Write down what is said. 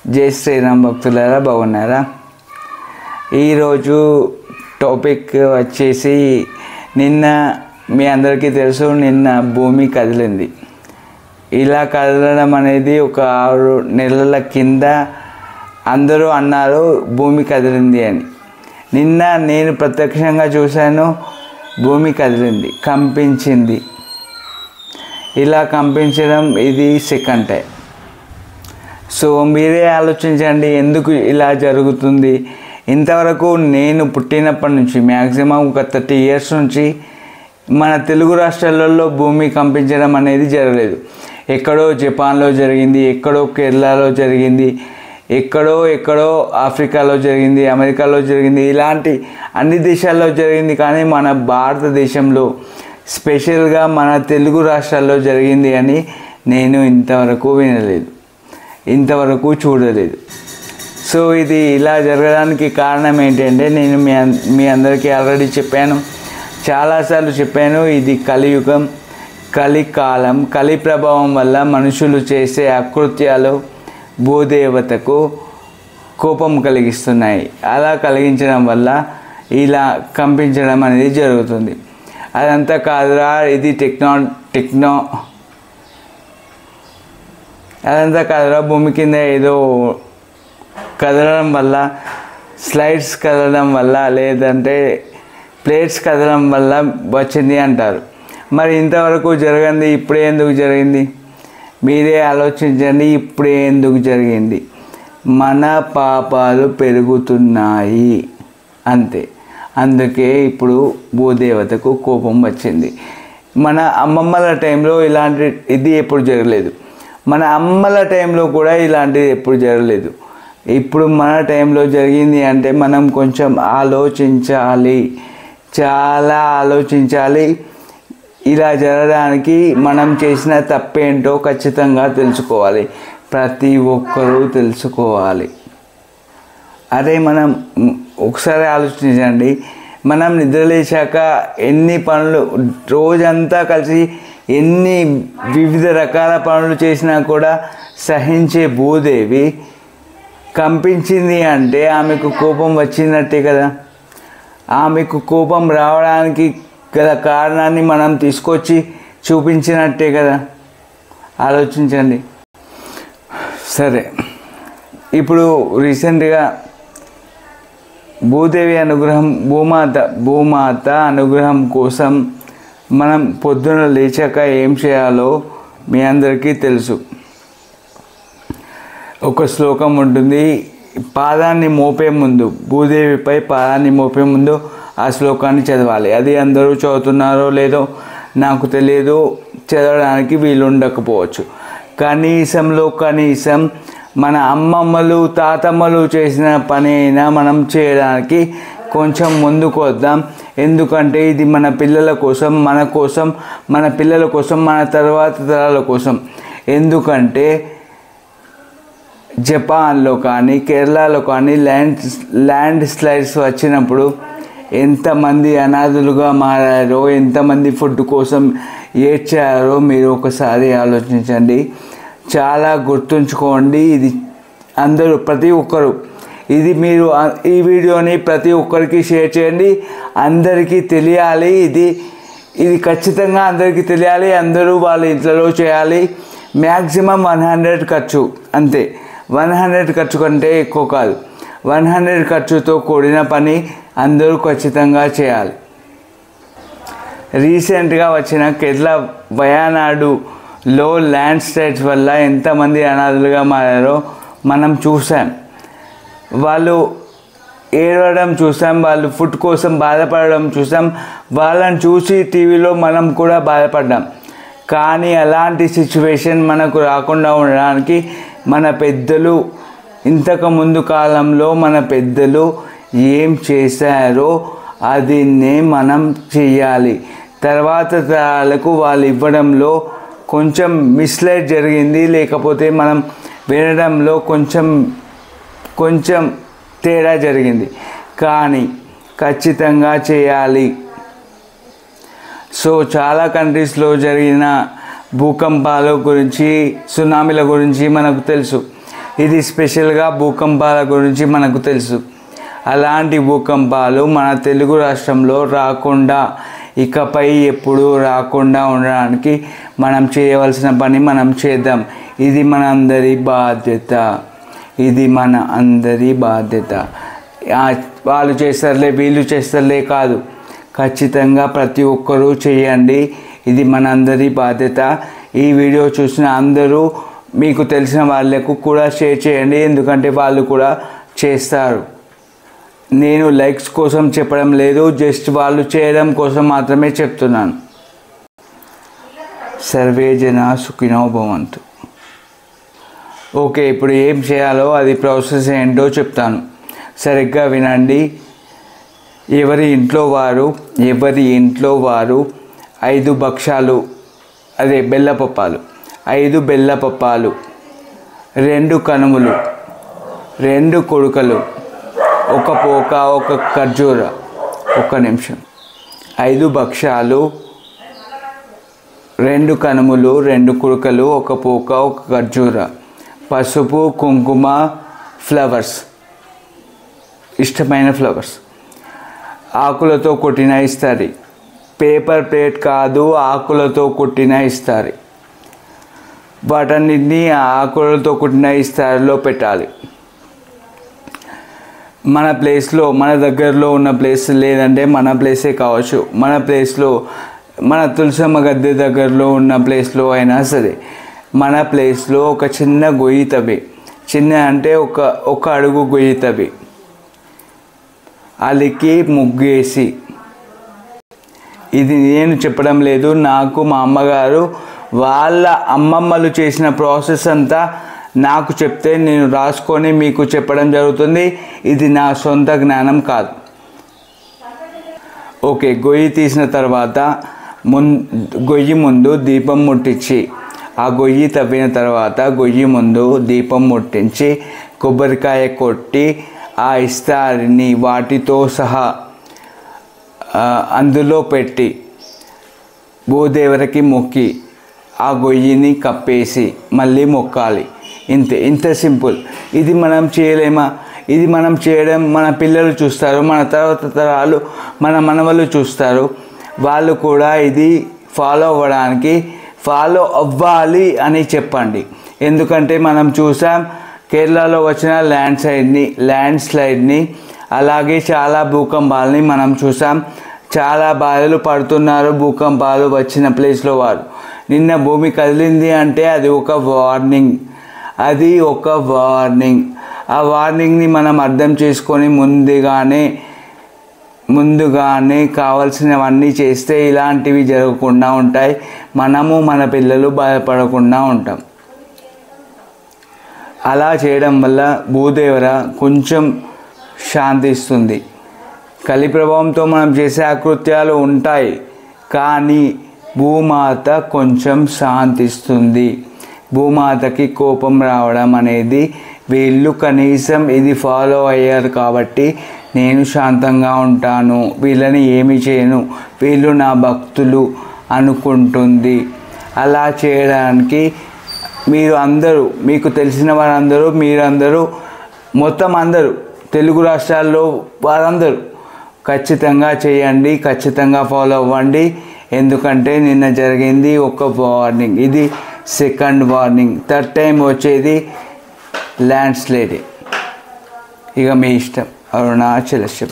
జై శ్రీరామ్ భక్తులారా, బాగున్నారా? ఈరోజు టాపిక్ వచ్చేసి నిన్న మీ అందరికీ తెలుసు, నిన్న భూమి కదిలింది. ఇలా కదలడం అనేది ఒక 6 నెలల కింద అందరూ అన్నారు భూమి కదిలింది అని. నిన్న నేను ప్రత్యక్షంగా చూశాను, భూమి కదిలింది, కంపించింది. ఇలా కంపించడం ఇది సెకండ్ టైం. సో మీరే ఆలోచించండి, ఎందుకు ఇలా జరుగుతుంది. ఇంతవరకు నేను పుట్టినప్పటి నుంచి మ్యాక్సిమం ఒక 30 ఇయర్స్ నుంచి మన తెలుగు రాష్ట్రాలలో భూమి కంపించడం అనేది జరగలేదు. ఎక్కడో జపాన్లో జరిగింది, ఎక్కడో కేరళలో జరిగింది, ఎక్కడో ఆఫ్రికాలో జరిగింది, అమెరికాలో జరిగింది, ఇలాంటి అన్ని దేశాల్లో జరిగింది. కానీ మన భారతదేశంలో స్పెషల్గా మన తెలుగు రాష్ట్రాల్లో జరిగింది అని నేను ఇంతవరకు వినలేదు, ఇంతవరకు చూడలేదు. సో ఇది ఇలా జరగడానికి కారణం ఏంటంటే, నేను మీ అందరికీ ఆల్రెడీ చెప్పాను, చాలాసార్లు చెప్పాను, ఇది కలియుగం, కలికాలం. కలి ప్రభావం వల్ల మనుషులు చేసే అకృత్యాలు భూదేవతకు కోపం కలిగిస్తున్నాయి. అలా కలిగించడం వల్ల ఇలా కంపించడం అనేది జరుగుతుంది. అదంతా కాదురా, ఇది అదంతా కాదురా, భూమి కింద ఏదో కదలడం వల్ల, స్లైడ్స్ కదలడం వల్ల, లేదంటే ప్లేట్స్ కదలడం వల్ల వచ్చింది అంటారు. మరి ఇంతవరకు జరగంది ఇప్పుడే ఎందుకు జరిగింది? మీరే ఆలోచించండి, ఇప్పుడే ఎందుకు జరిగింది? మన పాపాలు పెరుగుతున్నాయి అంతే. అందుకే ఇప్పుడు భూదేవతకు కోపం వచ్చింది. మన అమ్మమ్మల టైంలో ఇది ఎప్పుడు జరగలేదు. మన అమ్మల టైంలో కూడా ఇలాంటిది ఎప్పుడు జరగలేదు. ఇప్పుడు మన టైంలో జరిగింది అంటే మనం కొంచెం ఆలోచించాలి, చాలా ఆలోచించాలి. ఇలా జరగడానికి మనం చేసిన తప్పేంటో ఖచ్చితంగా తెలుసుకోవాలి, ప్రతి ఒక్కరూ తెలుసుకోవాలి. అదే మనం ఒకసారి ఆలోచించండి, మనం నిద్రలేచాక ఎన్ని పనులు, రోజంతా కలిసి ఎన్ని వివిధ రకాల పనులు చేసినా కూడా సహించే భూదేవి కంపించింది అంటే ఆమెకు కోపం వచ్చినట్టే కదా. ఆమెకు కోపం రావడానికి గల కారణాన్ని మనం తీసుకొచ్చి చూపించినట్టే కదా. ఆలోచించండి. సరే, ఇప్పుడు రీసెంట్గా భూదేవి అనుగ్రహం, భూమాత అనుగ్రహం కోసం మనం పొద్దున లేచాక ఏం చేయాలో మీ అందరికీ తెలుసు. ఒక శ్లోకం ఉంటుంది, పాదాన్ని మోపే ముందు, భూదేవిపై పాదాన్ని మోపే ముందు ఆ శ్లోకాన్ని చదవాలి. అది అందరూ చదువుతున్నారో లేదో నాకు తెలియదు, చదవడానికి వీలు ఉండకపోవచ్చు. కనీసంలో కనీసం మన అమ్మమ్మలు తాతమ్మలు చేసిన పని అయినా మనం చేయడానికి కొంచెం ముందుకు వద్దాం. ఎందుకంటే ఇది మన పిల్లల కోసం, మన కోసం, మన పిల్లల కోసం, మన తర్వాత తరాల కోసం. ఎందుకంటే జపాన్లో కానీ కేరళలో కానీ ల్యాండ్ స్లైడ్స్ వచ్చినప్పుడు ఎంతమంది అనాథులుగా మారారో, ఎంతమంది ఫుడ్ కోసం ఏడ్చారో మీరు ఒకసారి ఆలోచించండి. చాలా గుర్తుంచుకోండి. ఇది అందరూ, ప్రతి ఒక్కరు, ఇది మీరు ఈ వీడియోని ప్రతి ఒక్కరికి షేర్ చేయండి, అందరికీ తెలియాలి. ఇది ఖచ్చితంగా అందరికీ తెలియాలి. అందరూ వాళ్ళ ఇంట్లో చేయాలి. మ్యాక్సిమం 100 ఖర్చు, అంతే. 100 ఖర్చు కంటే ఎక్కువ కాదు. 100 ఖర్చుతో కూడిన పని అందరూ ఖచ్చితంగా చేయాలి. రీసెంట్గా వచ్చిన కేరళ వయనాడులో ల్యాండ్ స్లైడ్స్ వల్ల ఎంతమంది అనాథులుగా మారారో మనం చూసాం. వాళ్ళు ఏడవడం చూసాం, వాళ్ళు ఫుడ్ కోసం బాధపడడం చూసాం. వాళ్ళని చూసి టీవీలో మనం కూడా బాధపడ్డాం. కానీ అలాంటి సిచ్యువేషన్ మనకు రాకుండా ఉండడానికి మన పెద్దలు, ఇంతకుముందు కాలంలో మన పెద్దలు ఏం చేశారో అదినే మనం చెయ్యాలి. తర్వాత తరాలకు వాళ్ళు ఇవ్వడంలో కొంచెం మిస్లైడ్ జరిగింది, లేకపోతే మనం వినడంలో కొంచెం తేడా జరిగింది. కానీ ఖచ్చితంగా చేయాలి. సో చాలా కంట్రీస్లో జరిగిన భూకంపాల గురించి, సునామీల గురించి మనకు తెలుసు. ఇది స్పెషల్గా భూకంపాల గురించి మనకు తెలుసు. అలాంటి భూకంపాలు మన తెలుగు రాష్ట్రంలో రాకుండా, ఇకపై ఎప్పుడూ రాకుండా ఉండడానికి మనం చేయవలసిన పని మనం చేద్దాం. ఇది మన అందరి బాధ్యత. ఇది మన అందరి బాధ్యత. వాళ్ళు చేస్తారులే, వీళ్ళు చేస్తారులే కాదు, ఖచ్చితంగా ప్రతి ఒక్కరూ చేయండి. ఇది మన అందరి బాధ్యత. ఈ వీడియో చూసిన అందరూ మీకు తెలిసిన వాళ్ళకు కూడా షేర్ చేయండి, ఎందుకంటే వాళ్ళు కూడా చేస్తారు. నేను లైక్స్ కోసం చెప్పడం లేదు, జస్ట్ వాళ్ళు చేయడం కోసం మాత్రమే చెప్తున్నాను. సర్వే జన సుఖినో భవంతు. ఓకే, ఇప్పుడు ఏం చేయాలో అది ప్రాసెస్ ఏంటో చెప్తాను, సరిగ్గా వినండి. ఎవరి ఇంట్లో వారు 5 భక్షాలు, అదే బెల్లపప్పాలు, 5 బెల్లపప్పాలు, 2 కనుములు, 2 కొడుకలు, 1 పోక, 1 ఖర్జూర. 1 నిమిషం. 5 భక్షాలు, 2 కనుములు, 2 కుడుకలు, 1 పోక, 1 ఖర్జూర, పసుపు, కుంకుమ, ఫ్లవర్స్, ఇష్టమైన ఫ్లవర్స్, ఆకులతో కొట్టిన ఇస్తారు. పేపర్ ప్లేట్ కాదు, ఆకులతో కొట్టిన ఇస్తారు. వాటన్నిటిని ఆకులతో కొట్టిన ఇస్తారులో పెట్టాలి. మన ప్లేస్లో, మన దగ్గరలో ఉన్న ప్లేస్, లేదంటే మన ప్లేసే కావచ్చు, మన ప్లేస్లో, మన తులసమ్మ గద్దె దగ్గరలో ఉన్న ప్లేస్లో అయినా సరే, మన ప్లేస్లో ఒక చిన్న గొయ్యి తవ్వి, చిన్న అంటే ఒక అడుగు గొయ్యి తవ్వి, అలికి ముగ్గేసి, ఇది నేను చెప్పడం లేదు, నాకు మా అమ్మగారు వాళ్ళ అమ్మమ్మలు చేసిన ప్రాసెస్ అంతా నాకు చెప్తే నేను రాసుకొని మీకు చెప్పడం జరుగుతుంది. ఇది నా సొంత జ్ఞానం కాదు. ఓకే, గొయ్యి తీసిన తర్వాత గొయ్యి ముందు దీపం ముట్టించి, ఆ గొయ్యి తవ్విన తర్వాత గొయ్యి ముందు దీపం ముట్టించి, కొబ్బరికాయ కొట్టి, ఆ ఇస్తారిని వాటితో సహా అందులో పెట్టి భూదేవరికి మొక్కి ఆ గొయ్యిని కప్పేసి మళ్ళీ మొక్కాలి. ఇంత సింపుల్. ఇది మనం చేయలేమా? ఇది మనం చేయడం మన పిల్లలు చూస్తారు, మన తర్వాత తరాలు, మన మనవలు చూస్తారు. వాళ్ళు కూడా ఇది ఫాలో అవ్వాలి అని చెప్పండి. ఎందుకంటే మనం చూసాం కేరళలో వచ్చిన ల్యాండ్ స్లైడ్ని, అలాగే చాలా భూకంపాలని మనం చూసాం. చాలా బాధలు పడుతున్నారు భూకంపాలు వచ్చిన ప్లేస్లో వారు. నిన్న భూమి కదిలింది అంటే అది ఒక వార్నింగ్. ఆ వార్నింగ్ని మనం అర్థం చేసుకొని ముందుగానే కావాల్సినవన్నీ చేస్తే ఇలాంటివి జరగకుండా ఉంటాయి. మనము మన పిల్లలు బాధపడకుండా ఉంటాం. అలా చేయడం వల్ల భూదేవర కొంచెం శాంతిస్తుంది. కలి ప్రభావంతో మనం చేసే అకృత్యాలు ఉంటాయి, కానీ భూమాత కొంచెం శాంతిస్తుంది. భూమాతకి కోపం రావడం అనేది, వీళ్ళు కనీసం ఇది ఫాలో అయ్యారు కాబట్టి నేను శాంతంగా ఉంటాను, వీళ్ళని ఏమి చేయను, వీళ్ళు నా భక్తులు అనుకుంటుంది. అలా చేయడానికి మీకు తెలిసిన వారందరూ, మొత్తం అందరూ, తెలుగు రాష్ట్రాల్లో వారందరూ ఖచ్చితంగా చేయండి, ఖచ్చితంగా ఫాలో అవ్వండి. ఎందుకంటే నిన్న జరిగింది ఒక వార్నింగ్, ఇది సెకండ్ వార్నింగ్. థర్డ్ టైం వచ్చేది ల్యాండ్ స్లైడ్. ఇక మీ ఇష్టం. అరుణాచల శివ.